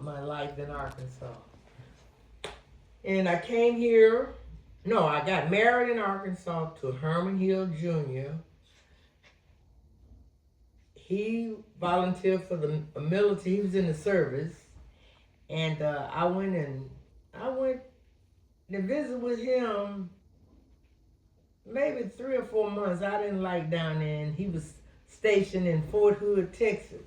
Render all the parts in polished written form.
my life in Arkansas. And I came here, no, I got married in Arkansas to Herman Hill Jr. He volunteered for the military. He was in the service. And I went to visit with him maybe 3 or 4 months. I didn't like down there, and he was stationed in Fort Hood, Texas.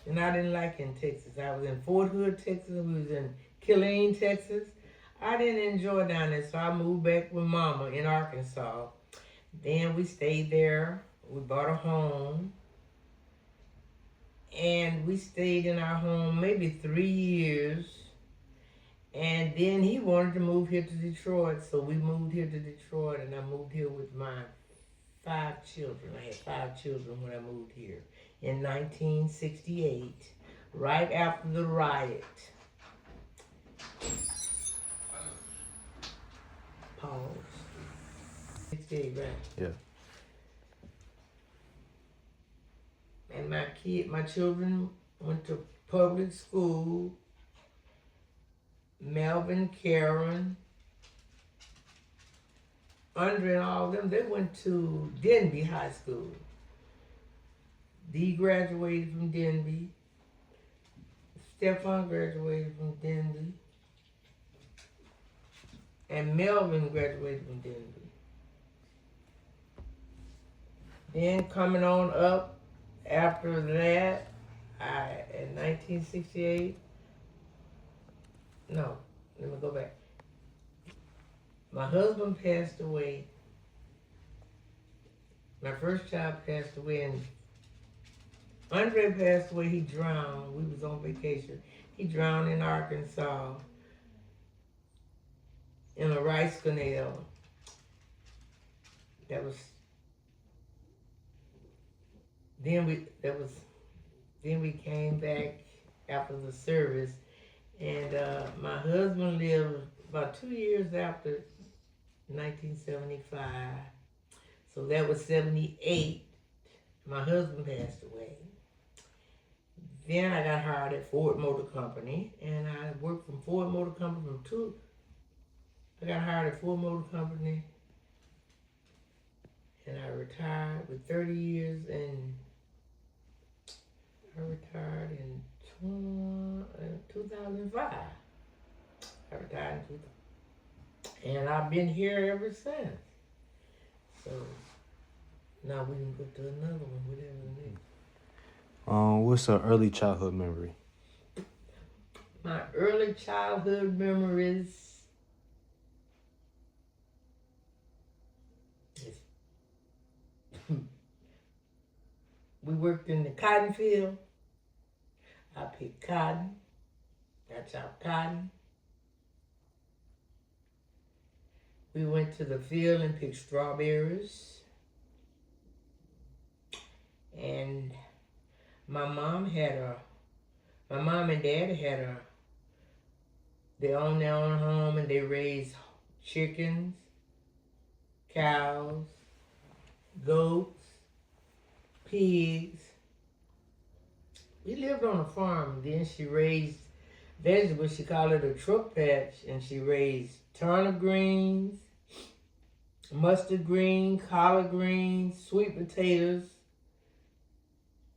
And I didn't like in Texas. I was in Fort Hood, Texas. We was in Killeen, Texas. I didn't enjoy down there, so I moved back with Mama in Arkansas. Then we stayed there. We bought a home. And we stayed in our home maybe 3 years. And then he wanted to move here to Detroit, so we moved here to Detroit, and I moved here with my 5 children. I had 5 children when I moved here in 1968, right after the riot. Pause. 68, right? Yeah. And my children went to public school. Melvin, Karen, Andre and all of them, they went to Denby High School. Dee graduated from Denby. Stefan graduated from Denby. And Melvin graduated from Denby. Then coming on up after that, in 1968, no, let me go back. My husband passed away. My first child passed away, and Andre passed away. He drowned. We was on vacation. He drowned in Arkansas in a rice canal. Then we came back after the service. And my husband lived about 2 years after 1975. So that was 78. My husband passed away. Then I got hired at Ford Motor Company, and I worked from Ford Motor Company I got hired at Ford Motor Company, and I retired with 30 years, and I retired in 2005. I retired in 2005. And I've been here ever since. So now we can go to another one, whatever it is. What's an early childhood memory? My early childhood memories is we worked in the cotton field. I picked cotton. I chopped cotton. We went to the field and picked strawberries. And my mom and dad they owned their own home, and they raised chickens, cows, goats, pigs. We lived on a farm. Then she raised vegetables. She called it a truck patch, and she raised turnip greens, mustard greens, collard greens, sweet potatoes,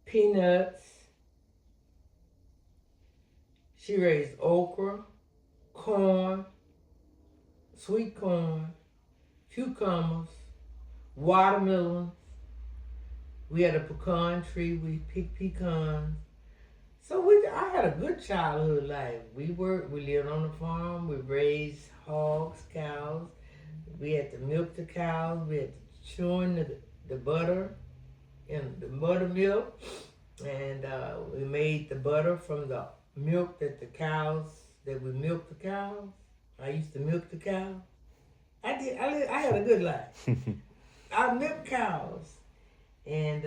peanuts. She raised okra, corn, sweet corn, cucumbers, watermelons. We had a pecan tree. We picked pecans. So I had a good childhood life. We lived on the farm. We raised hogs, cows. We had to milk the cows. We had to churn the butter and the buttermilk. And we made the butter from the milk that we milked the cows. I used to milk the cows. I had a good life. I milked cows. And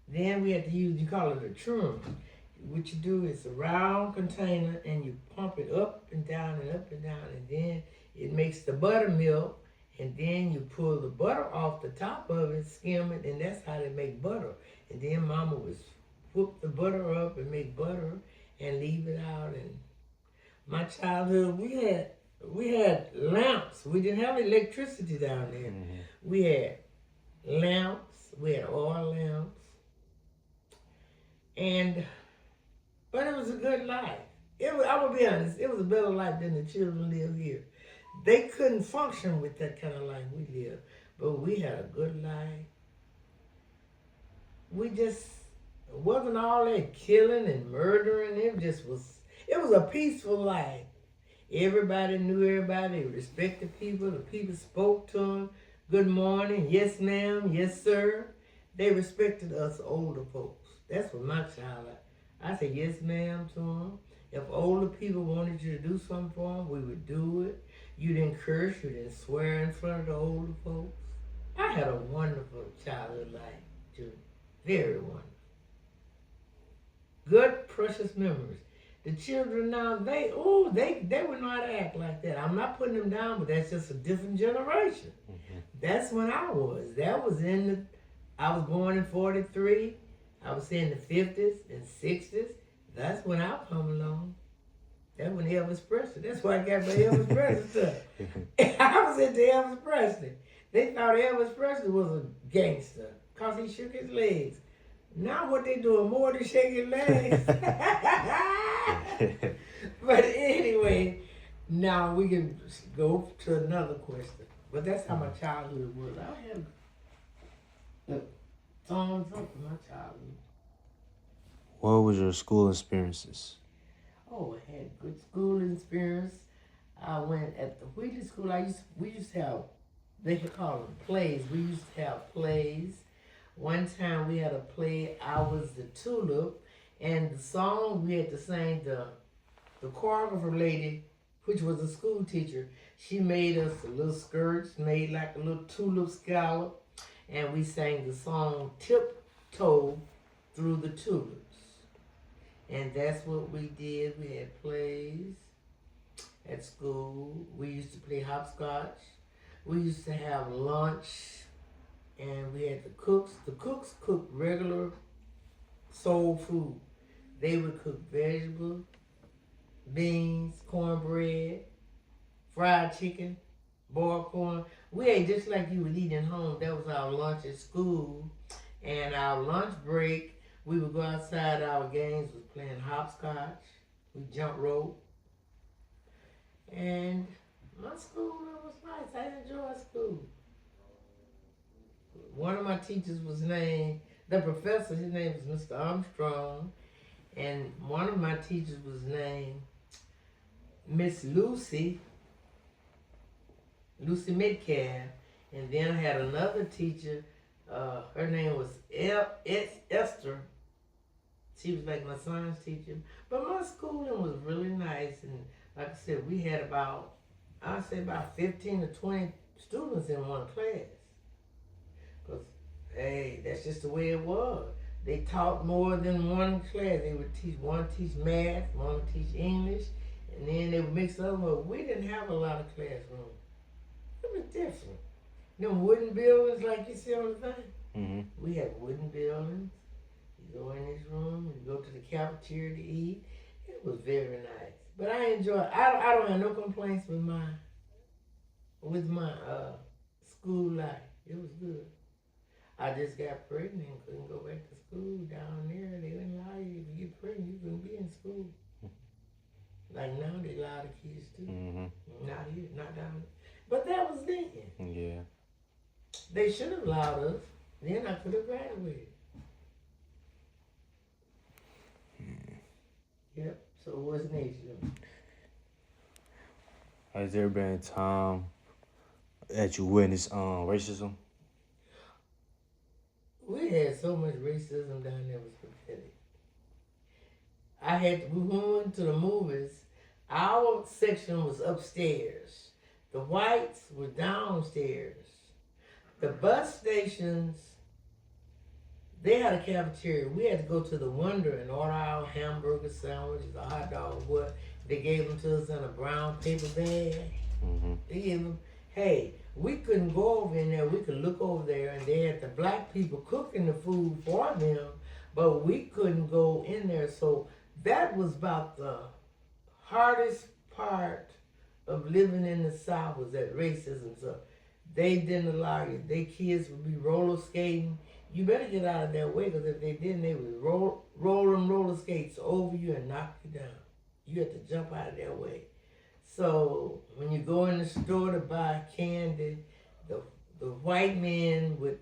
then we had to use, you call it a churn. What you do is a round container, and you pump it up and down and up and down, and then it makes the buttermilk, and then you pull the butter off the top of it, skim it, and that's how they make butter. And then Mama would whoop the butter up and make butter, and leave it out. And my childhood, we had lamps. We didn't have electricity down there. Mm-hmm. We had lamps. We had oil lamps, and but it was a good life. I will be honest. It was a better life than the children live here. They couldn't function with that kind of life we live, but we had a good life. We just wasn't all that killing and murdering. It was a peaceful life. Everybody knew everybody, respected people. The people spoke to them. Good morning, yes ma'am, yes sir. They respected us older folks. That's what my child like. I said yes ma'am to them. If older people wanted you to do something for them, we would do it. You didn't curse, you didn't swear in front of the older folks. I had a wonderful childhood life, Junior. Very wonderful. Good, precious memories. The children now, they would not act like that. I'm not putting them down, but that's just a different generation. Mm-hmm. That's when I was. I was born in 43. I was in the 50s and 60s. That's when I come along. That's when Elvis Presley. That's why I got my Elvis Presley stuff. I was into Elvis Presley. They thought Elvis Presley was a gangster because he shook his legs. Now what they doing more than shaking legs. But anyway, now we can go to another question. But that's how my childhood was. I had songs up in my childhood. What was your school experiences? Oh, I had good school experience. I went at the Wheatley School. We used to have, they could call them plays. We used to have plays. One time we had a play, I was the tulip, and the song we had to sing, the choreographer lady, which was a school teacher, she made us little skirts, made like a little tulip scallop, and we sang the song Tiptoe Through the Tulips. And that's what we did. We had plays at school. We used to play hopscotch. We used to have lunch. And we had the cooks. The cooks cooked regular soul food. They would cook vegetables, beans, cornbread, fried chicken, boiled corn. We ate just like you would eat at home. That was our lunch at school. And our lunch break, we would go outside. Our games was playing hopscotch. We jump rope. And my school, it was nice. I enjoyed school. One of my teachers was named, the professor, his name was Mr. Armstrong, and one of my teachers was named Miss Lucy Metcalf, and then I had another teacher, her name was Esther. She was like my science teacher, but my schooling was really nice, and like I said, we had about 15 to 20 students in one class. Because, hey, that's just the way it was. They taught more than one class. They would teach math, one would teach English, and then they would mix up. But we didn't have a lot of classrooms. It was different. Them wooden buildings like you see on the thing. Mm-hmm. We had wooden buildings. You go in this room, you go to the cafeteria to eat. It was very nice. But I enjoy. I don't have no complaints with my school life. It was good. I just got pregnant and couldn't go back to school down there. They didn't allow you to get pregnant. You couldn't be in school. Like now, they allow the kids to. Mm-hmm. Not here, not down there. But that was then. Yeah. They should have allowed us. Then I could have graduated. Yep. So what's next? Has there been a time that you witnessed racism? We had so much racism down there, it was pathetic. We went to the movies. Our section was upstairs. The whites were downstairs. The bus stations, they had a cafeteria. We had to go to the window and order our hamburger sandwiches, a hot dog, what. They gave them to us in a brown paper bag. Mm-hmm. They gave them, hey, we couldn't go over in there. We could look over there, and they had the black people cooking the food for them, but we couldn't go in there. So That was about the hardest part of living in the South, was that racism. So they didn't allow you. Their kids would be roller skating. You better get out of their way, because if they didn't, they would roll them roller skates over you and knock you down. You had to jump out of their way. So when you go in the store to buy candy, the white man would,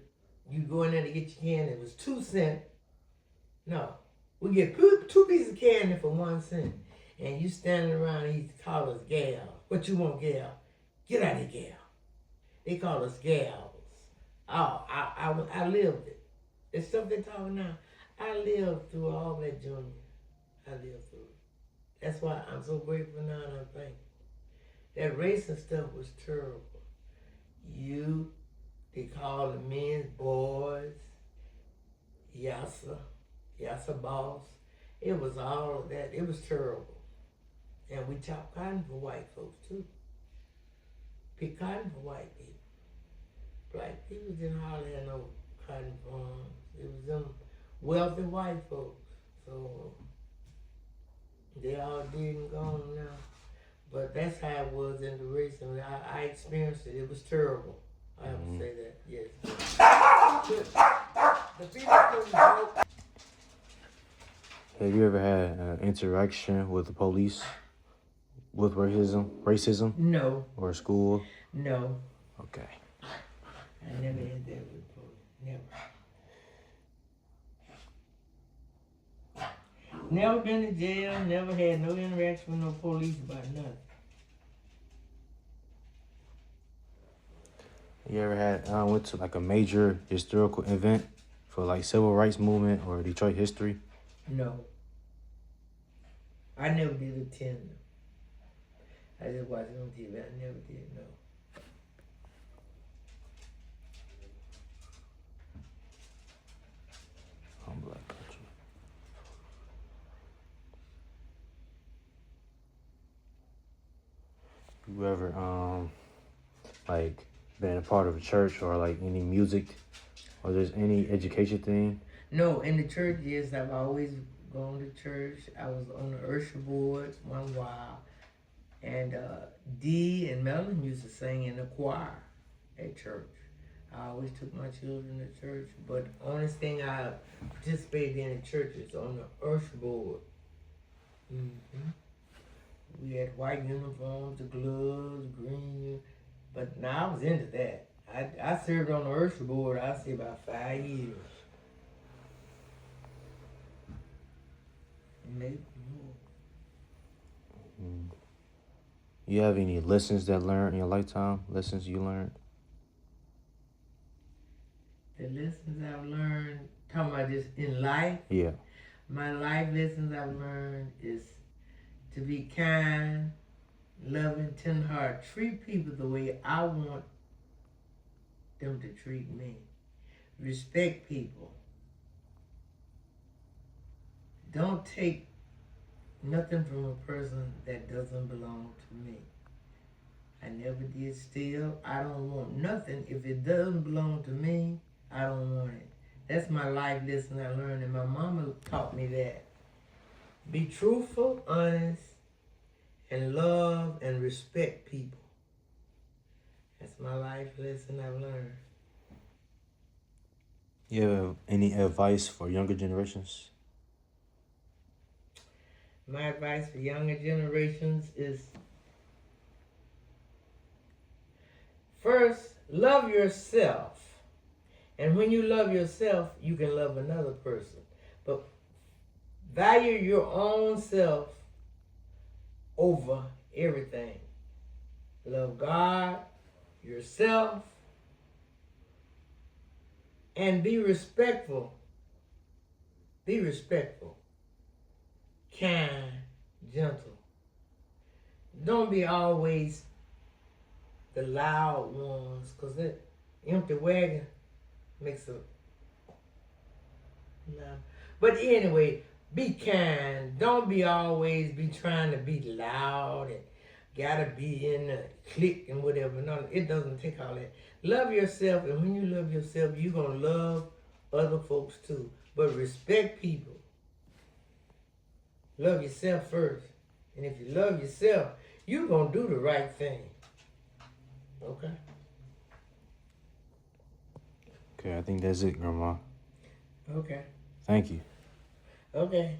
you go in there to get your candy, it was 2 cents. No, we get 2 pieces of candy for 1 cent. And you standing around, and he call us gal. What you want, gal? Get out of here, gal. They call us gals. Oh, I lived it. It's stuff they're talking now. I lived through all that, Junior. I lived through it. That's why I'm so grateful now, and I'm thankful. That racing stuff was terrible. They call the men boys, yassa boss. It was all of that. It was terrible. And we chopped cotton for white folks too. Pick cotton for white people. Black people didn't hardly have no cotton farms. It was them wealthy white folks. So they all dead and gone now. But that's how it was in the race. I mean, I experienced it. It was terrible. I have to say that, yes. The people couldn't vote. Have you ever had an interaction with the police with racism, No, or school? no. Okay. I never had that with police. Never. Never been to jail. Never had no interaction with no police about nothing. You ever had went to like a major historical event for like civil rights movement or Detroit history? No. I never did attend them. I just watched it on TV. I never did, no. I'm Black Country. You ever like been a part of a church or like any music or there's any education thing? No, in the church, yes, I've always gone to church. I was on the usher board one while. And Dee and Melvin used to sing in the choir at church. I always took my children to church, but only thing I participated in church is on the usher board. Mm-hmm. We had white uniforms, the gloves, green, but now I was into that. I served on the usher board, I say about 5 years. Maybe more. You have any lessons that learned in your lifetime? Lessons you learned? The lessons I've learned, talking about just in life? Yeah. My life lessons I've learned is to be kind, loving, tender-hearted. Treat people the way I want them to treat me. Respect people. Don't take nothing from a person that doesn't belong to me. I never did steal. I don't want nothing. If it doesn't belong to me, I don't want it. That's my life lesson I learned, and my mama taught me that. Be truthful, honest, and love and respect people. That's my life lesson I've learned. You have any advice for younger generations? My advice for younger generations is, first, love yourself. And when you love yourself, you can love another person. But value your own self over everything. Love God, yourself, and be respectful. Be respectful, kind, gentle. Don't be always the loud ones, because that empty wagon makes a loud. But anyway, be kind. Don't be always be trying to be loud and gotta be in the clique and whatever. No, it doesn't take all that. Love yourself, and when you love yourself, you're gonna love other folks too. But respect people. Love yourself first. And if you love yourself, you're going to do the right thing. Okay? Okay, I think that's it, Grandma. Okay. Thank you. Okay.